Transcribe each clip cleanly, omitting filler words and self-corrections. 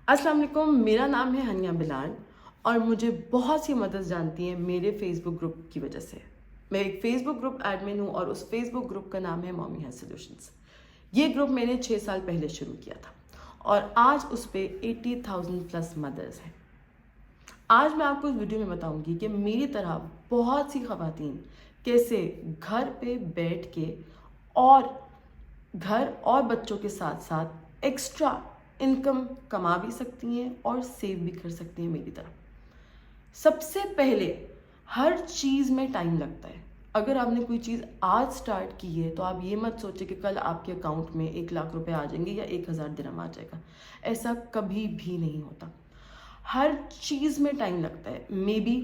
अस्सलाम वालेकुम, मेरा नाम है हनिया बिलाल और मुझे बहुत सी मदद जानती हैं मेरे फेसबुक ग्रुप की वजह से। मैं एक फेसबुक ग्रुप एडमिन हूँ और उस फेसबुक ग्रुप का नाम है मॉमी हैज़ सॉल्यूशंस। ये ग्रुप मैंने 6 साल पहले शुरू किया था और आज उस पर 80,000 प्लस मदर्स हैं। आज मैं आपको इस वीडियो में बताऊंगी कि मेरी तरह बहुत सी ख़वातीन कैसे घर पे बैठ के और घर और बच्चों के साथ साथ एक्स्ट्रा इनकम कमा भी सकती हैं और सेव भी कर सकती हैं मेरी तरह। सबसे पहले हर चीज़ में टाइम लगता है। अगर आपने कोई चीज़ आज स्टार्ट की है तो आप ये मत सोचें कि कल आपके अकाउंट में 1 लाख रुपए आ जाएंगे या 1,000 दिरहम आ जाएगा। ऐसा कभी भी नहीं होता। हर चीज़ में टाइम लगता है। मे बी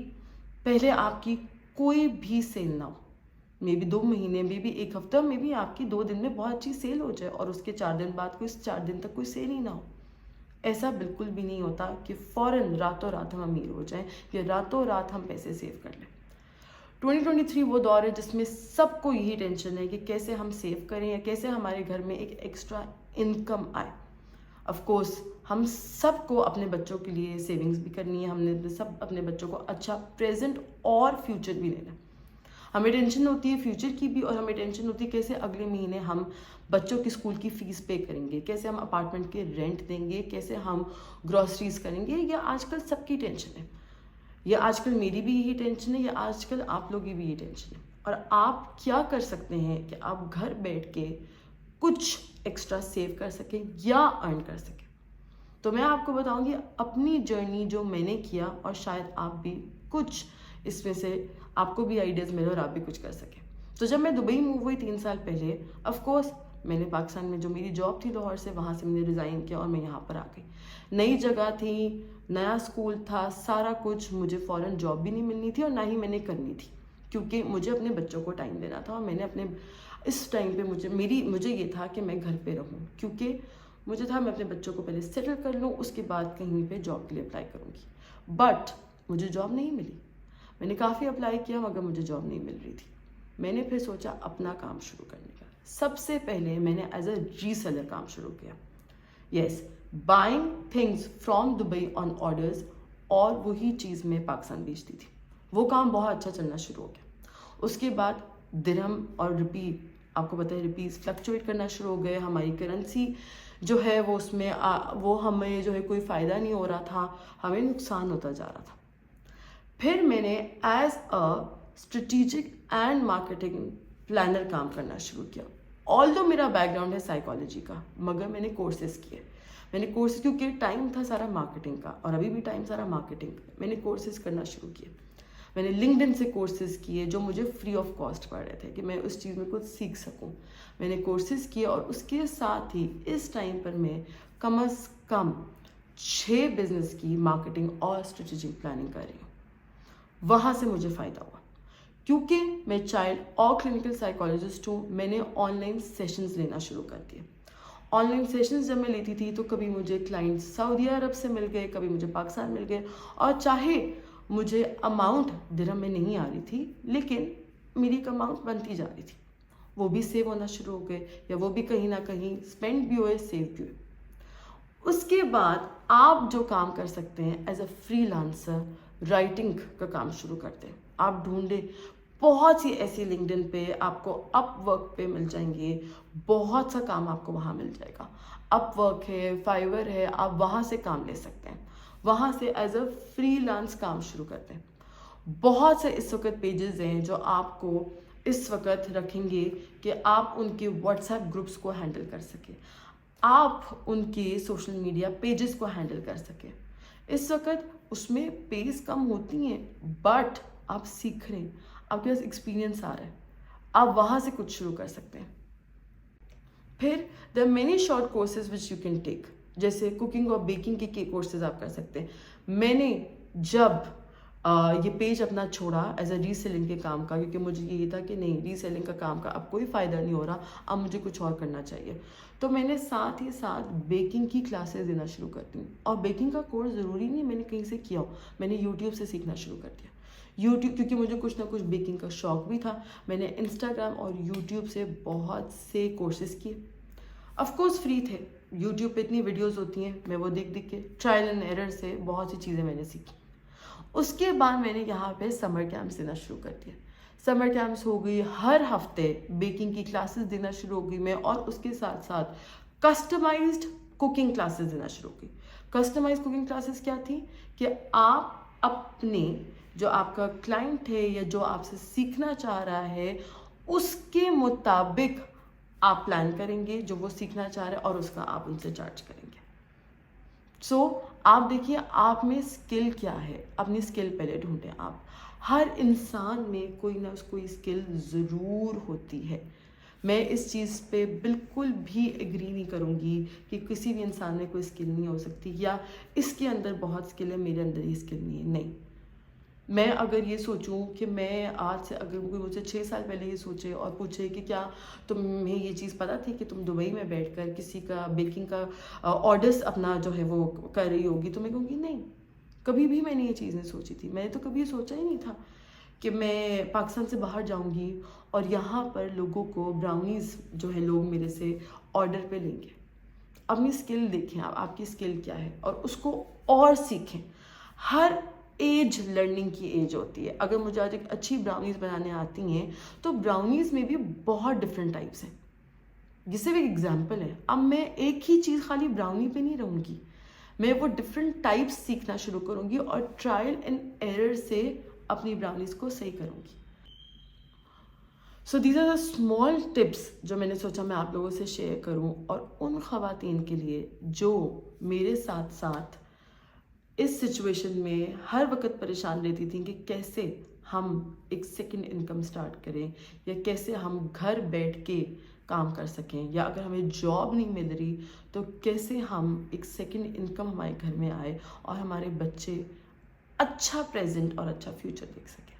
पहले आपकी कोई भी सेल ना हो, मे बी 2 महीने में भी 1 हफ्ता में भी आपकी 2 दिन में बहुत अच्छी सेल हो जाए और उसके 4 दिन बाद कोई 4 दिन तक कोई सेल ही ना हो। ऐसा बिल्कुल भी नहीं होता कि फ़ौरन रातों रात हम अमीर हो जाएं या रातों रात हम पैसे सेव कर लें। 2023 वो दौर है जिसमें सबको यही टेंशन है कि कैसे हम सेव करें या कैसे हमारे घर में एक एक्स्ट्रा इनकम आए। ऑफ कोर्स हम सबको अपने बच्चों के लिए सेविंग्स भी करनी है, हमने सब अपने बच्चों को अच्छा प्रेजेंट और फ्यूचर भी देना है। हमें टेंशन होती है फ्यूचर की भी और हमें टेंशन होती है कैसे अगले महीने हम बच्चों की स्कूल की फ़ीस पे करेंगे, कैसे हम अपार्टमेंट के रेंट देंगे, कैसे हम ग्रॉसरीज करेंगे। ये आजकल सबकी टेंशन है, ये आजकल मेरी भी यही टेंशन है, ये आजकल आप लोगों की भी यही टेंशन है। और आप क्या कर सकते हैं कि आप घर बैठ के कुछ एक्स्ट्रा सेव कर सकें या अर्न कर सकें। तो मैं आपको बताऊंगी अपनी जर्नी जो मैंने किया और शायद आप भी कुछ इसमें से आपको भी आइडियाज़ मिले और आप भी कुछ कर सकें। तो जब मैं दुबई मूव हुई 3 साल पहले, ऑफ कोर्स मैंने पाकिस्तान में जो मेरी जॉब थी लाहौर से, वहाँ से मैंने रिज़ाइन किया और मैं यहाँ पर आ गई। नई जगह थी, नया स्कूल था, सारा कुछ, मुझे फ़ौरन जॉब भी नहीं मिलनी थी और ना ही मैंने करनी थी क्योंकि मुझे अपने बच्चों को टाइम देना था और मैंने अपने इस टाइम पे मुझे ये था कि मैं घर पे रहूँ क्योंकि मुझे था मैं अपने बच्चों को पहले सेटल कर लूँ, उसके बाद कहीं पे जॉब के लिए अप्लाई करूँगी। बट मुझे जॉब नहीं मिली। मैंने काफ़ी अप्लाई किया मगर मुझे जॉब नहीं मिल रही थी। मैंने फिर सोचा अपना काम शुरू करने का। सबसे पहले मैंने एज अ रीसेलर काम शुरू किया। Yes, buying things from Dubai on orders और वही चीज़ मैं पाकिस्तान बेचती थी। वो काम बहुत अच्छा चलना शुरू हो गया। उसके बाद दिरहम और रुपी, आपको पता है रुपीज़ फ्लक्चुएट करना शुरू हो गए। हमारी करेंसी जो है वो उसमें वो हमें जो है कोई फ़ायदा नहीं हो रहा था, हमें नुकसान होता जा रहा था। फिर मैंने as a strategic and marketing planner काम करना शुरू किया। ऑल्दो मेरा बैकग्राउंड है साइकोलॉजी का मगर मैंने कोर्सेज किए। क्योंकि टाइम था सारा मार्केटिंग का और अभी भी टाइम सारा मार्केटिंग का। मैंने कोर्सेज करना शुरू किए। मैंने लिंक्डइन से कोर्सेज किए जो मुझे फ्री ऑफ कॉस्ट पड़ रहे थे कि मैं उस चीज़ में कुछ सीख सकूं। मैंने कोर्सेज किए और उसके साथ ही इस टाइम पर मैं कम अज़ कम 6 बिजनेस की मार्केटिंग और स्ट्रेटेजिक प्लानिंग कर रही हूँ। वहाँ से मुझे फ़ायदा हुआ क्योंकि मैं चाइल्ड और क्लिनिकल साइकोलॉजिस्ट हूँ। मैंने ऑनलाइन सेशंस लेना शुरू कर दिए। ऑनलाइन सेशंस जब मैं लेती थी तो कभी मुझे क्लाइंट्स सऊदी अरब से मिल गए, कभी मुझे पाकिस्तान मिल गए और चाहे मुझे अमाउंट दिरहम में नहीं आ रही थी लेकिन मेरी एक अमाउंट बनती जा रही थी, वो भी सेव होना शुरू हो गए या वो भी कहीं ना कहीं स्पेंड भी हुए, सेव भी हुए। उसके बाद आप जो काम कर सकते हैं एज अ फ्रीलांसर, राइटिंग का काम शुरू करते हैं। आप ढूंढे बहुत सी ऐसी लिंक्डइन पे आपको अपवर्क पे मिल जाएंगे, बहुत सा काम आपको वहाँ मिल जाएगा। अपवर्क है, फाइवर है, आप वहाँ से काम ले सकते हैं। वहाँ से एज अ फ्रीलांस काम शुरू करते हैं। बहुत से इस वक्त पेजेस हैं जो आपको इस वक्त रखेंगे कि आप उनके व्हाट्सएप ग्रुप्स को हैंडल कर सकें, आप उनके सोशल मीडिया पेजेस को हैंडल कर सकें। इस वक्त उसमें पेज कम होती हैं बट आप सीख रहे हैं, आपके पास एक्सपीरियंस आ रहा है, आप वहाँ से कुछ शुरू कर सकते हैं। फिर there are many short courses which you can take, जैसे कुकिंग और बेकिंग के कोर्सेज आप कर सकते हैं। मैंने जब ये पेज अपना छोड़ा एज अ रीसेलिंग के काम का क्योंकि मुझे ये था कि नहीं, रीसेलिंग का काम का अब कोई फ़ायदा नहीं हो रहा, अब मुझे कुछ और करना चाहिए, तो मैंने साथ ही साथ बेकिंग की क्लासेस देना शुरू कर दी। और बेकिंग का कोर्स ज़रूरी नहीं मैंने कहीं से किया हो, मैंने यूट्यूब से सीखना शुरू कर दिया। यूट्यूब, क्योंकि मुझे कुछ ना कुछ बेकिंग का शौक भी था, मैंने इंस्टाग्राम और यूट्यूब से बहुत से कोर्सेज किए। ऑफ कोर्स फ्री थे, यूट्यूब पे इतनी वीडियोस होती हैं, मैं वो देख देख के ट्रायल एंड एरर से बहुत सी चीज़ें मैंने सीखी। उसके बाद मैंने यहाँ पे समर कैंप्स देना शुरू कर दिया। समर कैंप्स हो गई, हर हफ्ते बेकिंग की क्लासेस देना शुरू हो गई मैं, और उसके साथ साथ कस्टमाइज्ड कुकिंग क्लासेस देना शुरू की। कस्टमाइज्ड कुकिंग क्लासेस क्या थी कि आप अपने जो आपका क्लाइंट है या जो आपसे सीखना चाह रहा है उसके मुताबिक आप प्लान करेंगे जो वो सीखना चाह रहे हैं, और उसका आप उनसे चार्ज करेंगे। सो आप देखिए आप में स्किल क्या है, अपनी स्किल पहले ढूंढें आप। हर इंसान में कोई ना कोई स्किल ज़रूर होती है। मैं इस चीज़ पे बिल्कुल भी एग्री नहीं करूँगी कि किसी भी इंसान में कोई स्किल नहीं हो सकती, या इसके अंदर बहुत स्किल है मेरे अंदर ये स्किल नहीं है। नहीं, मैं अगर ये सोचूं कि मैं आज से, अगर कोई मुझे 6 साल पहले ये सोचे और पूछे कि क्या तुम्हें ये चीज़ पता थी कि तुम दुबई में बैठकर किसी का बेकिंग का ऑर्डर्स अपना जो है वो कर रही होगी, तो मैं कहूँगी नहीं, कभी भी मैंने ये चीज़ नहीं सोची थी। मैंने तो कभी सोचा ही नहीं था कि मैं पाकिस्तान से बाहर जाऊँगी और यहाँ पर लोगों को ब्राउनीज़ जो है लोग मेरे से ऑर्डर पे लेंगे। अपनी स्किल देखें आप, आपकी स्किल क्या है, और उसको और सीखें। हर एज लर्निंग की एज होती है। अगर मुझे आज एक अच्छी ब्राउनीज़ बनाने आती हैं तो ब्राउनीज़ में भी बहुत डिफरेंट टाइप्स हैं। ये सिर्फ एक एग्जाम्पल है। अब मैं एक ही चीज़ खाली ब्राउनी पे नहीं रहूँगी, मैं वो डिफरेंट टाइप्स सीखना शुरू करूँगी और ट्रायल एंड एरर से अपनी ब्राउनीज़ को सही करूँगी। So these are the small tips जो मैंने सोचा मैं आप लोगों से शेयर करूँ, और उन ख़वातीन के लिए जो मेरे साथ साथ इस सिचुएशन में हर वक्त परेशान रहती थी कि कैसे हम एक सेकंड इनकम स्टार्ट करें, या कैसे हम घर बैठ के काम कर सकें, या अगर हमें जॉब नहीं मिल रही तो कैसे हम एक सेकंड इनकम हमारे घर में आए और हमारे बच्चे अच्छा प्रेजेंट और अच्छा फ्यूचर देख सकें।